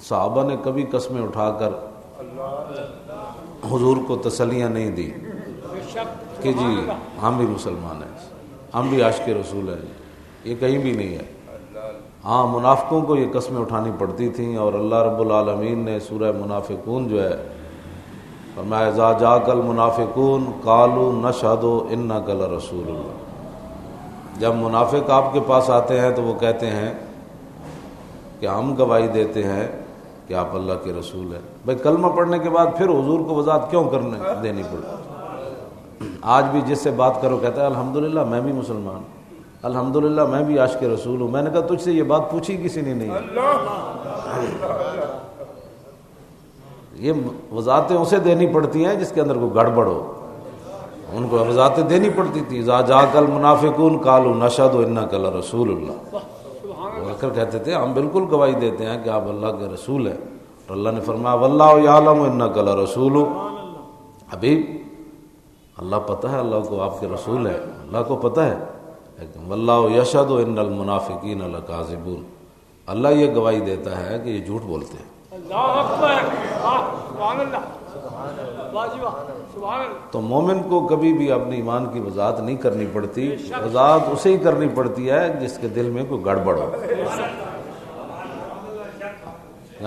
صحابہ نے کبھی قسمیں اٹھا کر حضور کو تسلیاں نہیں دی کہ جی ہم بھی مسلمان ہیں، ہم بھی عاشق رسول ہیں، یہ کہیں بھی نہیں ہے۔ ہاں منافقوں کو یہ قسمیں اٹھانی پڑتی تھیں، اور اللہ رب العالمین نے سورہ منافقون جو ہے فرمایا اذا جاءک المنافقون قالوا نشہد انک لرسول اللہ، جب منافق آپ کے پاس آتے ہیں تو وہ کہتے ہیں کہ ہم گواہی دیتے ہیں کہ آپ اللہ کے رسول ہیں۔ بھائی کلمہ پڑھنے کے بعد پھر حضور کو وضاحت کیوں دینی پڑی؟ آج بھی جس سے بات کرو کہتا ہے الحمدللہ میں بھی مسلمان، الحمدللہ میں بھی عاشق رسول ہوں۔ میں نے کہا تجھ سے یہ بات پوچھی کسی نے نہیں۔ یہ وضاحتیں اسے دینی پڑتی ہیں جس کے اندر کوئی گڑبڑ ہو، ان کو وضاحتیں دینی پڑتی تھی۔ اذا جاءک المنافقون قالوا نشہد انک لرسول اللہ، وہ کر کہتے تھے ہم بالکل گواہی دیتے ہیں کہ آپ اللہ کے رسول ہیں، اور اللہ نے فرمایا واللہ یعلم انک لرسول، حبیب اللہ پتہ ہے اللہ کو آپ کے رسول ہیں، اللہ کو پتہ ہے، لیکن واللہ یشہد ان المنافقین لکاذبون، اللہ یہ گواہی دیتا ہے کہ یہ جھوٹ بولتے ہیں۔ اللہ اکبر، سبحان اللہ، سبحان اللہ۔ تو مومن کو کبھی بھی اپنے ایمان کی وضاحت نہیں کرنی پڑتی، وضاحت اسے ہی کرنی پڑتی ہے جس کے دل میں کوئی گڑبڑ ہو۔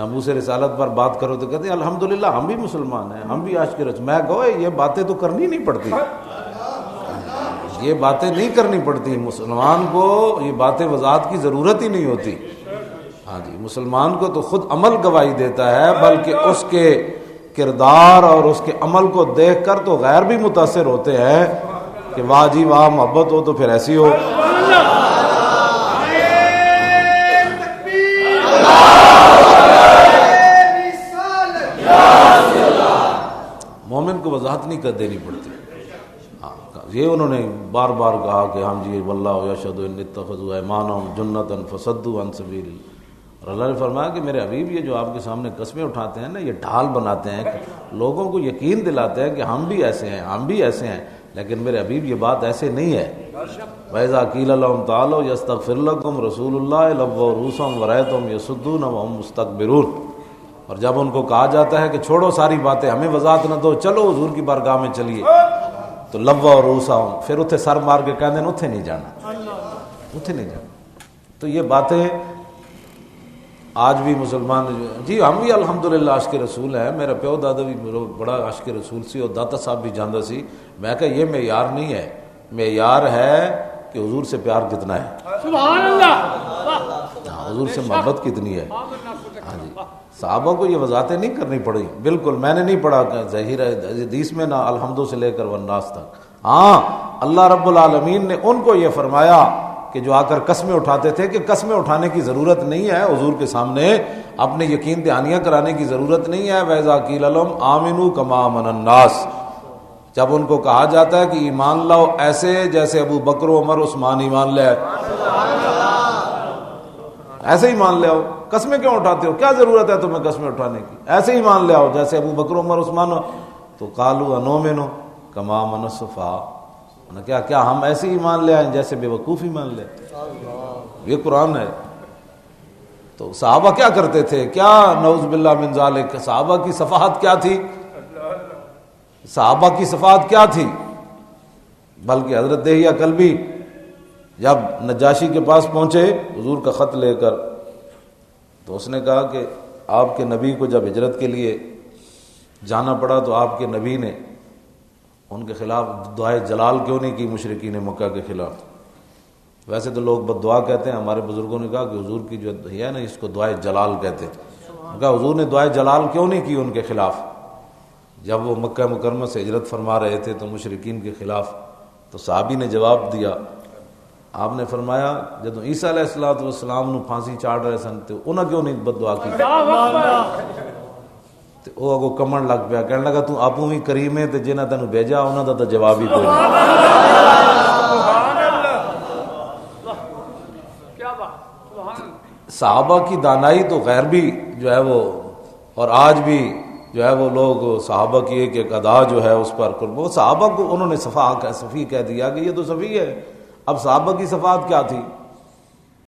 ابو سے رسالت پر بات کرو تو کہتے ہیں الحمدللہ ہم بھی مسلمان ہیں، ہم بھی عاشق رسول۔ میں کہو یہ باتیں تو کرنی نہیں پڑتی، یہ باتیں نہیں کرنی پڑتی، مسلمان کو یہ باتیں وضاحت کی ضرورت ہی نہیں ہوتی۔ ہاں جی، مسلمان کو تو خود عمل گواہی دیتا ہے، بلکہ اس کے کردار اور اس کے عمل کو دیکھ کر تو غیر بھی متاثر ہوتے ہیں کہ واہ جی واہ محبت ہو تو پھر ایسی ہو۔ مومن کو وضاحت نہیں کر دینی پڑتی۔ یہ انہوں نے بار بار کہا کہ ہم جی واللہ یشہد ان اتخذوا ایمانہم جنۃ فصدوا عن سبیل اللہ، اور اللہ نے فرمایا کہ میرے حبیب یہ جو آپ کے سامنے قسمیں اٹھاتے ہیں نا، یہ ڈھال بناتے ہیں، لوگوں کو یقین دلاتے ہیں کہ ہم بھی ایسے ہیں، ہم بھی ایسے ہیں، لیکن میرے حبیب یہ بات ایسے نہیں ہے۔ وَإِذَا قِيلَ لَهُمْ تَعَالَوْا يَسْتَغْفِرْ لَكُمْ رَسُولُ اللَّهِ لَوَّوْا رُءُوسَهُمْ وَرَأَيْتَهُمْ يَصُدُّونَ وَهُمْ مُسْتَكْبِرُونَ، اور جب ان کو کہا جاتا ہے کہ چھوڑو ساری باتیں، ہمیں وضاحت نہ دو، چلو حضور کی بارگاہ میں چلیے، تو لَوَّوْا رُءُوسَهُمْ، پھر اتھے سر مار کے کہتے ہیں اتھے نہیں جانا، اتھے نہیں جانا۔ تو یہ باتیں آج بھی مسلمان جی ہم بھی الحمدللہ عاشق رسول ہیں، میرا پیو دادا بھی بڑا عاشق رسول سی، اور داتا صاحب بھی جاندا سی۔ میں کہا یہ معیار نہیں ہے، معیار ہے کہ حضور سے پیار کتنا ہے، سبحان اللہ، حضور سے محبت کتنی ہے۔ ہاں جی، صحابہ کو یہ وضاحتیں نہیں کرنی پڑی، بالکل میں نے نہیں پڑھا ظاہر حدیث میں نہ الحمدوں سے لے کر والناس تک۔ ہاں اللہ رب العالمین نے ان کو یہ فرمایا کہ جو آ کر قسمیں اٹھاتے تھے کہ قسمیں اٹھانے کی ضرورت نہیں ہے، حضور کے سامنے اپنے یقین دہانیاں کرانے کی ضرورت نہیں ہے۔ وَإِذَا قِيلَ لَهُمْ آمِنُوا كَمَا آمَنَ النَّاسُ، جب ان کو کہا جاتا ہے کہ ایمان لاؤ ایسے جیسے ابو بکر و عمر عثمان ایمان لے آئے، ایسے ایمان لے آؤ، قسمیں کیوں اٹھاتے ہو، کیا ضرورت ہے تمہیں قسمیں اٹھانے کی، ایسے ایمان لے آؤ جیسے ابو بکر و عمر عثمان۔ تو قالوا انؤمن كما آمن السفہاء، کیا ہم ایسے ایمان لے آئیں جیسے بے وقوف ایمان لے؟ یہ قرآن ہے۔ تو صحابہ کیا کرتے تھے، کیا نعوذ باللہ من ذالک، صحابہ کی صفحات کیا تھی، صحابہ کی صفحات کیا تھی؟ بلکہ حضرت دہیہ کلبی جب نجاشی کے پاس پہنچے حضور کا خط لے کر، تو اس نے کہا کہ آپ کے نبی کو جب ہجرت کے لیے جانا پڑا تو آپ کے نبی نے ان کے خلاف دعائے جلال کیوں نہیں کی مشرکین مکہ کے خلاف؟ ویسے تو لوگ بد دعا کہتے ہیں، ہمارے بزرگوں نے کہا کہ حضور کی جو ہے نا اس کو دعائے جلال کہتے ہیں۔ کہا حضور نے دعائے جلال کیوں نہیں کی ان کے خلاف جب وہ مکہ مکرمہ سے ہجرت فرما رہے تھے تو مشرکین کے خلاف؟ تو صحابی نے جواب دیا، آپ نے فرمایا جب عیسیٰ علیہ السلام نو پھانسی چاڑ رہے سن تو انہاں کیوں نہیں بد دعا کی؟ تے او اگوں کمن لگ پیا، کہنے لگا تو آپوں بھی کریم ہے تے جنہاں تینوں بھیجا انہاں دا تے جواب ہی کوئی نہیں۔ صحابہ کی دانائی تو غیر بھی جو ہے وہ، اور آج بھی جو ہے وہ لوگ صحابہ کی ایک ایک ادا جو ہے اس پر وہ صحابہ کو انہوں نے صفی کہہ دیا کہ یہ تو صفی ہے۔ اب صحابہ کی صفات کیا تھی؟